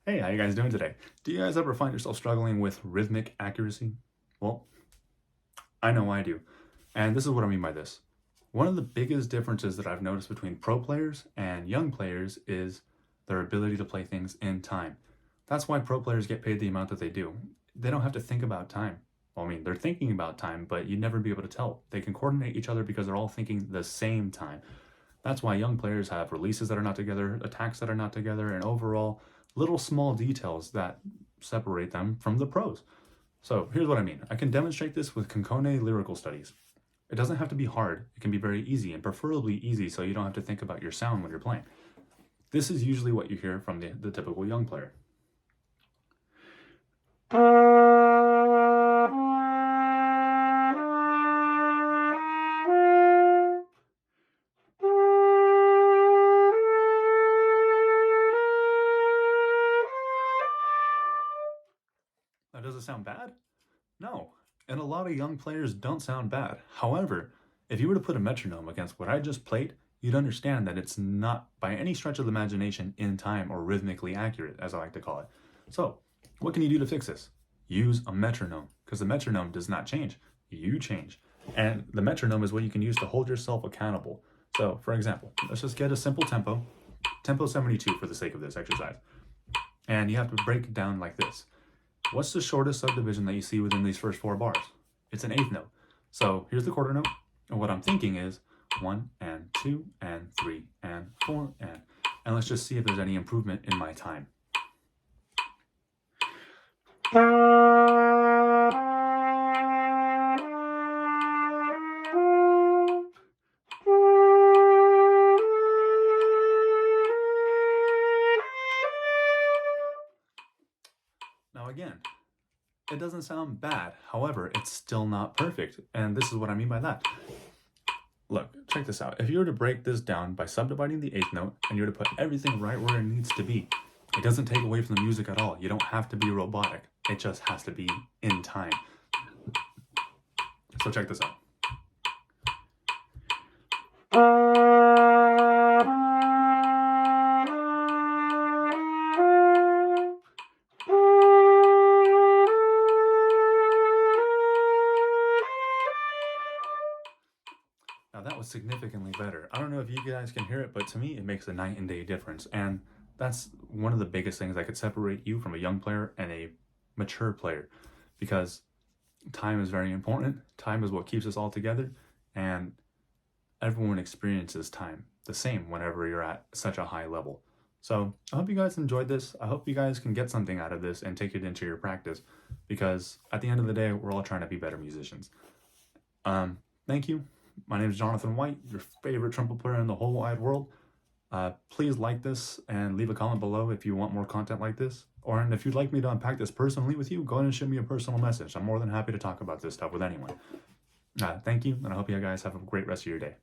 Hey, how you guys doing today? Do you guys ever find yourself struggling with rhythmic accuracy? Well, I know I do. And this is what I mean by this. One of the biggest differences that I've noticed between pro players and young players is their ability to play things in time. That's why pro players get paid the amount that they do. They don't have to think about time. Well, I mean, they're thinking about time, but you'd never be able to tell. They can coordinate each other because they're all thinking the same time. That's why young players have releases that are not together, attacks that are not together, and overall little small details that separate them from the pros. So here's what I mean. I can demonstrate this with Concone lyrical studies. It doesn't have to be hard. It can be very easy, and preferably easy so you don't have to think about your sound when you're playing. This is usually what you hear from the typical young player. Now, does it sound bad? No. And a lot of young players don't sound bad. However, if you were to put a metronome against what I just played, you'd understand that it's not by any stretch of the imagination in time or rhythmically accurate, as I like to call it. So, what can you do to fix this? Use a metronome, because the metronome does not change. You change. And the metronome is what you can use to hold yourself accountable. So, for example, let's just get a simple tempo, tempo 72 for the sake of this exercise. And you have to break it down like this. What's the shortest subdivision that you see within these first four bars? It's an eighth note. So here's the quarter note. And what I'm thinking is 1 and 2 and 3 and 4 and let's just see if there's any improvement in my time. Now again, it doesn't sound bad. However, it's still not perfect. And this is what I mean by that. Look, check this out. If you were to break this down by subdividing the eighth note and you were to put everything right where it needs to be, it doesn't take away from the music at all. You don't have to be robotic. It just has to be in time. So check this out. Now that was significantly better. I don't know if you guys can hear it, but to me it makes a night and day difference. And that's one of the biggest things that could separate you from a young player and a mature player, because time is very important. Time is what keeps us all together, and everyone experiences time the same whenever you're at such a high level. So I hope you guys enjoyed this. I hope you guys can get something out of this and take it into your practice, because at the end of the day, we're all trying to be better musicians. Thank you. My name is Jonathan White, your favorite trumpet player in the whole wide world. Please like this and leave a comment below if you want more content like this. Or and if you'd like me to unpack this personally with you, go ahead and shoot me a personal message. I'm more than happy to talk about this stuff with anyone. Thank you, and I hope you guys have a great rest of your day.